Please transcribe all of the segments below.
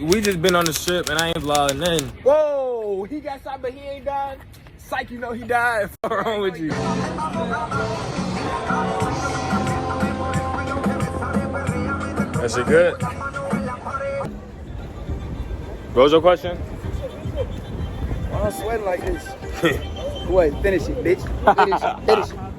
We just been on the strip and I ain't vlogging nothing. Whoa, he got shot but he ain't died. Psych, you know he died. What's wrong with you? That shit good? What was your question? Why I'm sweating like this? Wait, finish it, bitch.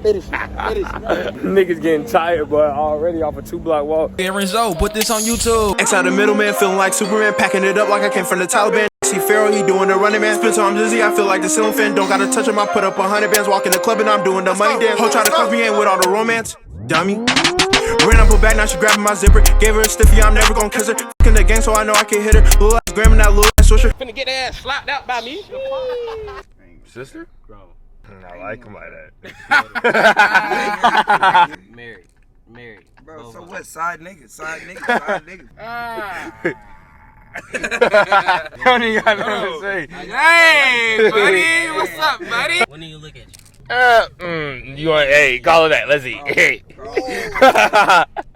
Finish it. Niggas getting tired, but already off a 2-block walk. Hey Renzo, put this on YouTube. X out the middleman, feeling like Superman, packing it up like I came from the Taliban. See Pharaoh, he doing the running man. Spin so I'm dizzy, I feel like the ceiling fan. Don't gotta touch him, I put up 100 bands. Walk in the club and I'm doing the money dance. Ho try to cuff me, ain't with all the romance. Dummy. Ran up her back, now she grabbing my zipper. Gave her a stiffy, I'm never gonna kiss her. Fucking the gang so I know I can hit her. Little ass grabbing that little ass swisher. Finna get that ass slapped out by me. Sister? Bro. I like him like that. Married. Bro, so what? Side niggas. Don't even got nothing to say. Hey, buddy. What's up, buddy? When do you look at you? You want? Hey, call it that. Let's eat. Hey.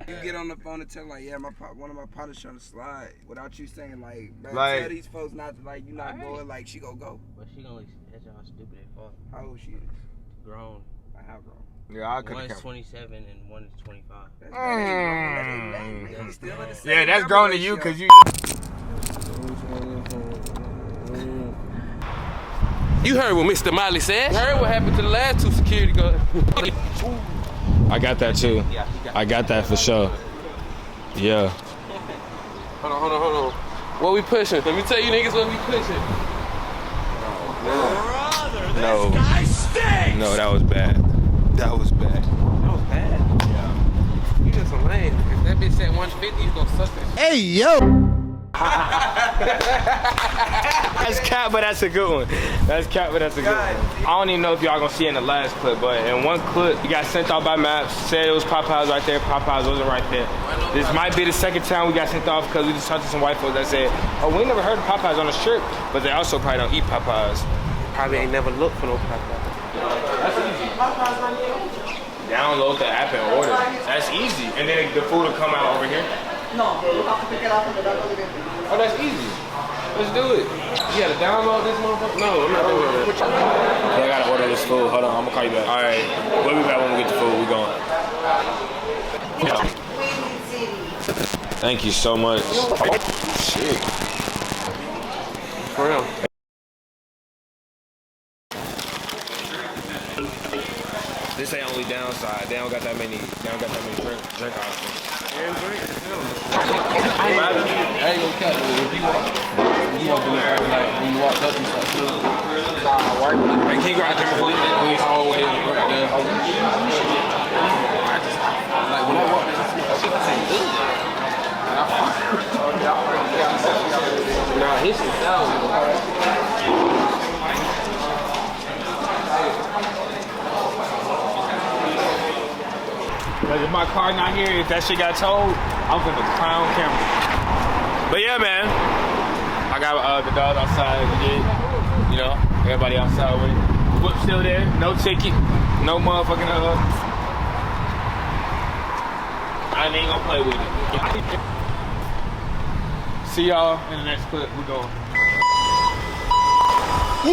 You get on the phone and tell like, yeah, one of my partners trying to slide without you saying like, bro, Like- tell these folks not to like, you not going like she go. But she gonna look at y'all stupid as fuck. How old she is? Grown. Like how grown? Yeah, I could One is have. 27 and one is 25. Yeah, that's grown to you because you. You heard what Mr. Miley said. You heard what happened to the last 2 security guards. I got that too. I got that for sure. Yeah. Hold on. What we pushing? Let me tell you niggas what we pushing. No. No, that was bad. That was bad. That was bad? Yeah. You just a lame. If that bitch said 150, you gonna suck that. Hey, yo! That's cap, but that's a good one. I don't even know if y'all gonna see in the last clip, but in one clip, you got sent out by Maps, said it was Popeyes right there, Popeyes wasn't right there. This might be the second time we got sent off because we just talked to some white folks that said, oh, we never heard of Popeyes on the strip, but they also probably don't eat Popeyes. Probably ain't never looked for no Popeyes. That's easy. Download the app and order. That's easy. And then the food will come out over here. No, you have to pick it up in the back of the vehicle. Oh, that's easy. Let's do it. You gotta download this motherfucker? No, I'm not doing that. I gotta order this food. Hold on, I'm gonna call you back. All right, we'll be back when we get the food. We going. Thank you so much. Shit. For real. This ain't only downside. They don't got that many. They don't got that many drink options. I ain't gonna cut it. If you walk in there, like when you walk up and stuff, can you grab them before you always right there? Like when I walk in, shit tastes good. Nah, his shit down. Cause if my car not here, if that shit got towed, I'm gonna clown camera. But yeah, man, I got the dog outside. We did, you know, everybody outside with it. Whip still there, no ticket, no motherfucking I ain't gonna play with it. See y'all in the next clip. We going. Yo!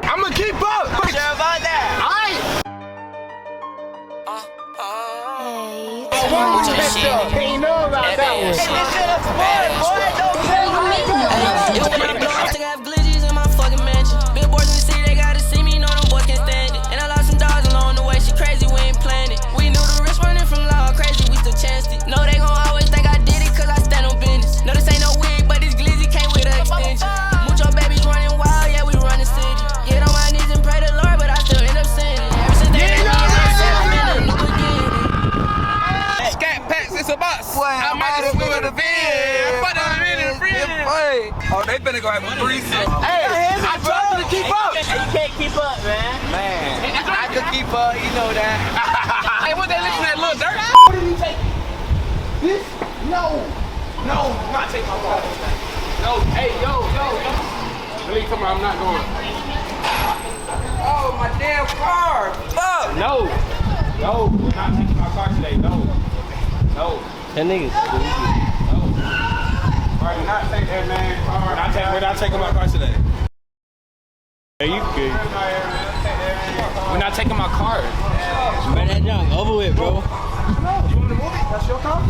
I'ma keep up! Sure about that? Ain't know about that one. This shit is fun, boy. Don't play with me. I have glitches in my fucking mansion. Billboards in the city, they gotta see me, know them boys can't stand it. And I lost some dogs along the way, she crazy, we ain't planned it. We knew the risk running from law, crazy, we still chanced it. No, they gon' always think I did it, cause I stand on business. No, this ain't no wig, but this glizzy came with an extension. Mucho babies running wild, yeah, we run the city. Get on my knees and pray to Lord, but I still end up sinning. Ever since they I'm in a new beginning. Scat packs, it's a box. I might just go to the van. Oh, they better go have a threesome. Hey, I told you to keep up. You can't keep up, man. Man, I could keep up, you know that. Hey, what they listen No, I'm not taking my car. No, hey, yo. Let me come on, I'm not going. Oh, my damn car. Fuck. No, we're not taking my car today. No. That nigga's stupid. Alright, not take that man car. We're not taking my car today. Hey, you good? We're not taking my car. Man, that junk over with, bro. You want to move it? That's your car?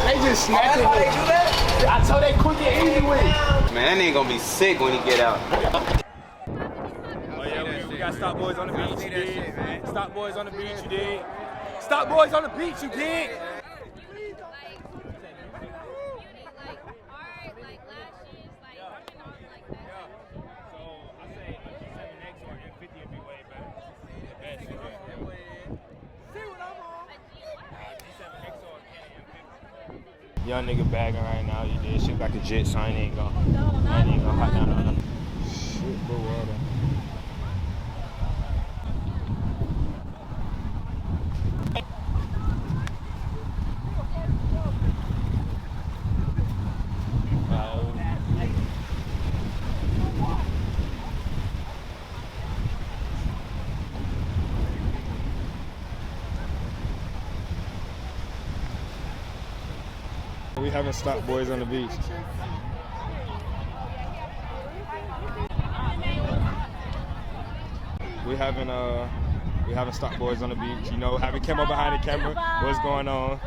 They just snatched it. They do that? I told they quick and easy with it. Man, that nigga gonna be sick when he get out. Oh yeah, we got Stop Boys on the beach, you dig? Stop Boys on the beach, you dig? Stop Boys on the beach, you dig? Young nigga bagging right now, you did shit like a jet, so I ain't gonna hot down on him. Shit, blue water. We haven't stopped boys on the beach. We haven't stopped boys on the beach. You know, haven't come up behind the camera. What's going on?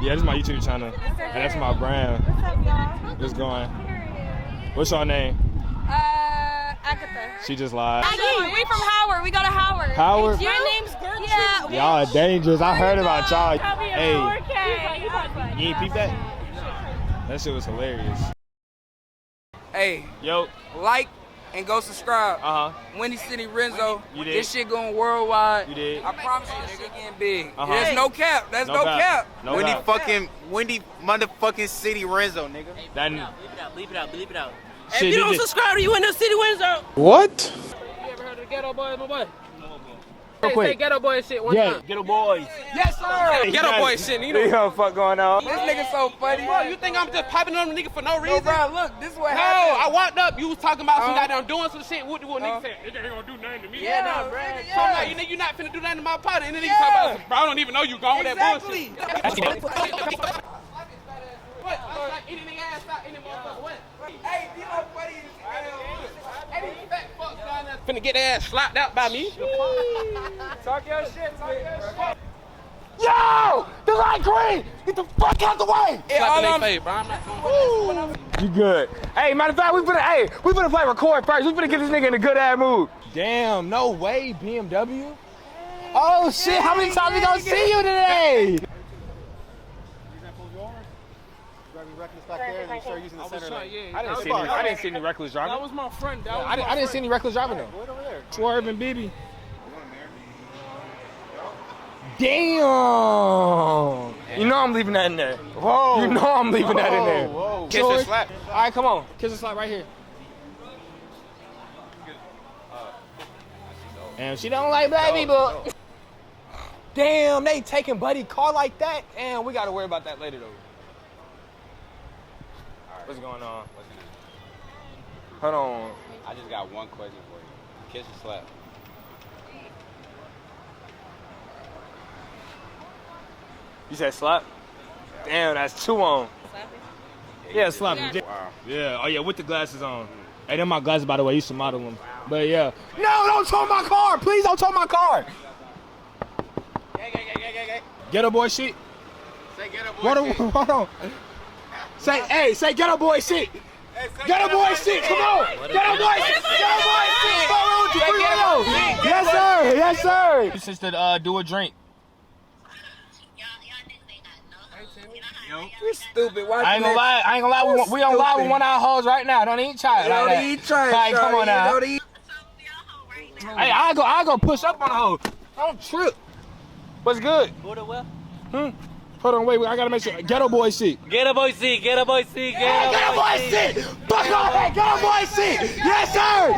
Yeah, this is my YouTube channel. And that's my brand. What's going? What's your name? Agatha. She just lied. We from Howard. We go to Howard. Howard? Your name's Gertrude. Yeah. Y'all are dangerous. I heard about y'all. Hey, you ain't peep that? That shit was hilarious. Hey, Yo. like and go subscribe. Windy City Renzo. You did. This shit going worldwide. You did. I promise you, this shit getting big. Uh-huh. There's no cap. There's no cap. No Windy cap. Windy motherfucking City Renzo, nigga. That, Bleep it out. shit, If you don't did it. subscribe to you in the City Windsor. What? You ever heard of the Ghetto Boys, my boy? Real quick. Say Ghetto Boy shit one Yeah, time. Ghetto Boys. Yes, sir. Ghetto boy shit, you know. You know what the fuck going on? This nigga so funny. Bro, you think I'm just popping on the nigga for no Yo, reason? bro, look, this is what No, happened. I walked up, you was talking about some goddamn doing some shit. What nigga said? Nigga ain't gonna do nothing to me. Yeah, no, bro. So I'm like, you nigga, you not finna do nothing to my party. And then nigga talk about some, bro, I don't even know you gone with that bullshit. What? Like any nigga ass out, any motherfucker what? Hey, you know funny as hell. Any fat fucks down there finna get their ass slapped out by me. Talk your shit, Yo! The light green! Get the fuck out the way! Slap in their face, bro. I'm not doing You good. Hey, matter of fact, we finna play record first. We finna get this nigga in a good ass mood. Damn, no way, BMW. Oh shit, how many times we gonna see you today? I didn't see any reckless driving. That was my friend. I didn't see any reckless driving though. Swerve and BB. Damn! You know I'm leaving that in there. Whoa! You know I'm leaving that in there. Whoa. Kiss and slap. All right, come on. Kiss and slap right here. And she don't like black people. Damn, they taking buddy car like that. Damn, we gotta worry about that later though. What's going on? Hold on. I just got one question for you. Kiss or slap? You said slap? Damn, that's 2 on. Yeah, slap him. Wow. Yeah, oh yeah, with the glasses on. Hey, they're my glasses, by the way. You used to model them. But yeah. No, don't tow my car. Please don't tow my car. Ghetto boy shit. Say ghetto boy shit. Hold on. Say ghetto boy shit. Ghetto boy shit, come on. Ghetto boy shit. Ghetto boy shit. Yes, sir. Yes, sir. Sister, do a drink. You stupid. Why I ain't gonna lie. We on live with one of our hoes right now. Don't even try it. Don't even try it. All right, come on now. Don't even. Hey, I go push up on the hoe. Don't trip. What's good? Go to well. Hold on, wait. I gotta make sure. Ghetto boy shit. Ghetto boy C. Ghetto boy C. Ghetto boy shit. Fuck all that. Ghetto boy shit. Yes, sir.